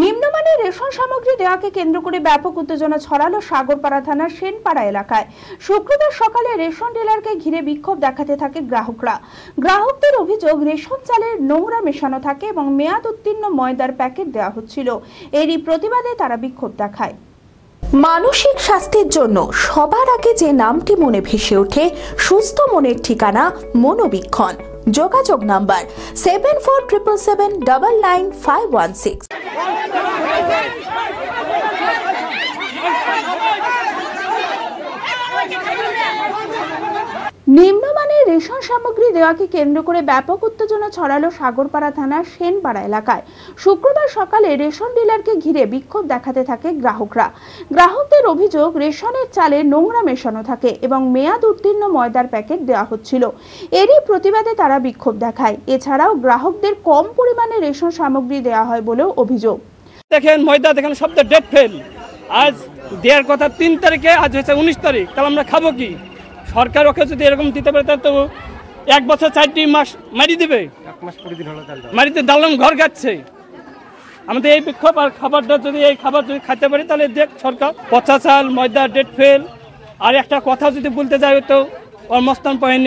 নিম্নমানের রেশন সামগ্রী দেওয়াকে কেন্দ্র করে ব্যাপক উত্তেজনা ছড়ালো সাগরপাড়া থানার সেনপাড়া এলাকায়। শুক্রবার সকালে রেশন ডিলারকে ঘিরে বিক্ষোভ দেখাতে থাকে গ্রাহকরা। গ্রাহকদের অভিযোগ, রেশন চালের নোংরা মেশানো থাকে এবং মেয়াদ উত্তীর্ণ ময়দার প্যাকেট দেওয়া হচ্ছিল। এরই প্রতিবাদে তারা বিক্ষোভ দেখায়। মানসিক স্বাস্থ্যের জন্য সবার আগে যে নামটি মনে ভেসে ওঠে, সুস্থ মনের ঠিকানা মনোবীক্ষণ। যোগাযোগ নাম্বার 7477799516। নিম্নমানের রেশন সামগ্রী দেওয়াকে কেন্দ্র করে ব্যাপক উত্তেজনা ছড়ালো সাগরপাড়া থানার সেনপাড়া এলাকায়। শুক্রবার সকালে রেশন ডিলারকে ঘিরে বিক্ষোভ দেখাতে থাকে গ্রাহকরা। গ্রাহকদের অভিযোগ, রেশনের চালে নোংরা মেশানো থাকে এবং মেয়াদ উত্তীর্ণ ময়দার প্যাকেট দেওয়া হচ্ছিল। এরই প্রতিবাদে তারা বিক্ষোভ দেখায়। এছাড়াও গ্রাহকদের কম পরিমাণে রেশন সামগ্রী দেওয়া হয় বলেও অভিযোগ। দেখেন ময়দা, দেখেন সব ডেট ফেল। আজ দেওয়ার কথা 3 তারিখে, আজ হয়েছে 19 তারিখ। তাহলে আমরা খাবো কি? সরকার ওকে যদি এরকম দিতে পারে তাহলে তো 1 বছর 4 মাস মারি দেবে। 1 মাস 20 দিন হলো মারিতে দালাম ঘর গাচ্ছে। আমাদের এই বিক্ষোভ আর খাবারটা যদি এই খাবার যদি খাইতে পারি তাহলে দেখ সরকার পচা চাল, ময়দা, ডেট ফেল। আর একটা কথা যদি বলতে যায় তো ওর মস্তান পয়েন্ট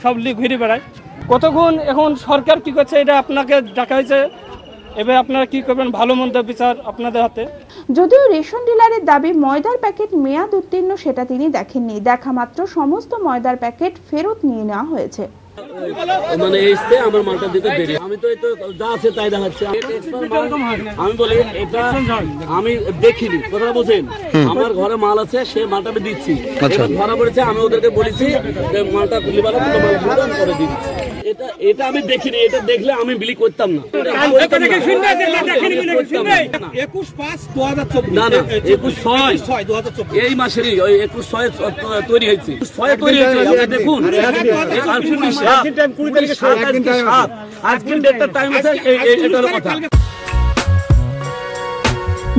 সব ঘুরে বেড়ায়। কতক্ষণ এখন সরকার কি করছে এটা আপনাকে ডাকা হয়েছে। এবার আপনারা কি করবেন, ভালো মন্দ বিচার আপনাদের হাতে। যদিও রেশন ডিলারের দাবি ময়দার প্যাকেট মেয়াদ উত্তীর্ণ, সেটা তিনি দেখেননি। দেখা মাত্র সমস্ত ময়দার প্যাকেট ফেরত নিয়ে নেওয়া হয়েছে। মানে এসে আমার মালটা দিতে দেরি, আমি তো যা আছে তাই দেখাচ্ছি। আমি বলি এটা আমি দেখিনি, কথা বলছেন। আমার ঘরে মাল আছে, সে মালটা আমি দিচ্ছি। ধরা পড়েছে, আমি ওদেরকে বলেছি যে মালটা খুলিবালা করে দিচ্ছি। এটা আমি দেখিনি, এটা দেখলে আমি বিলি করতাম না। 21/5/2024 এই মাসেরই 21/6 তৈরি হয়েছে। দেখুন আজকের ডেটটা টাইম আছে, এটা হলো কথা।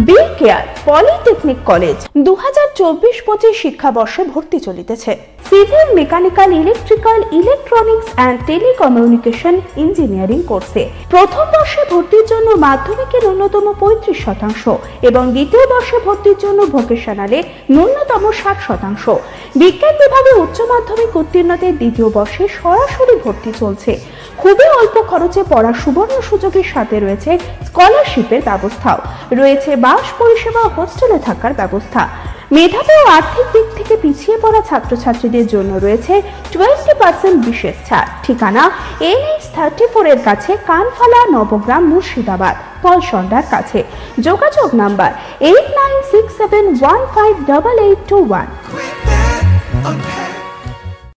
বি কেয়ার পলিটেকনিক কলেজ 2024-25 শিক্ষাবর্ষে ভর্তি চলিতেছে। Civil, mechanical, electrical, electronics and telecommunication engineering কোর্সে প্রথম বর্ষে ভর্তির জন্য মাধ্যমিকের ন্যূনতম 35% এবং দ্বিতীয় বর্ষে ভর্তির জন্য ভোকেশনালে ন্যূনতম 60%। বিজ্ঞান বিভাগে উচ্চ মাধ্যমিক উত্তীর্ণদের দ্বিতীয় বর্ষে সরাসরি ভর্তি চলছে। খুবই অল্প খরচে পড়ার সুবর্ণ সুযোগের সাথে রয়েছে স্কলারশিপের ব্যবস্থাও। রয়েছে বাস পরিষেবা ও হোস্টেলে থাকার ব্যবস্থা। মেধাবী ও আর্থিক দিক থেকে পিছিয়ে পড়া ছাত্রছাত্রীদের জন্য রয়েছে 20% বিশেষ ছাড়। ঠিকানা NH34 এর কাছে, কানফালা, নবগ্রাম, মুর্শিদাবাদ, পলসন্ডার কাছে। যোগাযোগ নাম্বার 8967158821।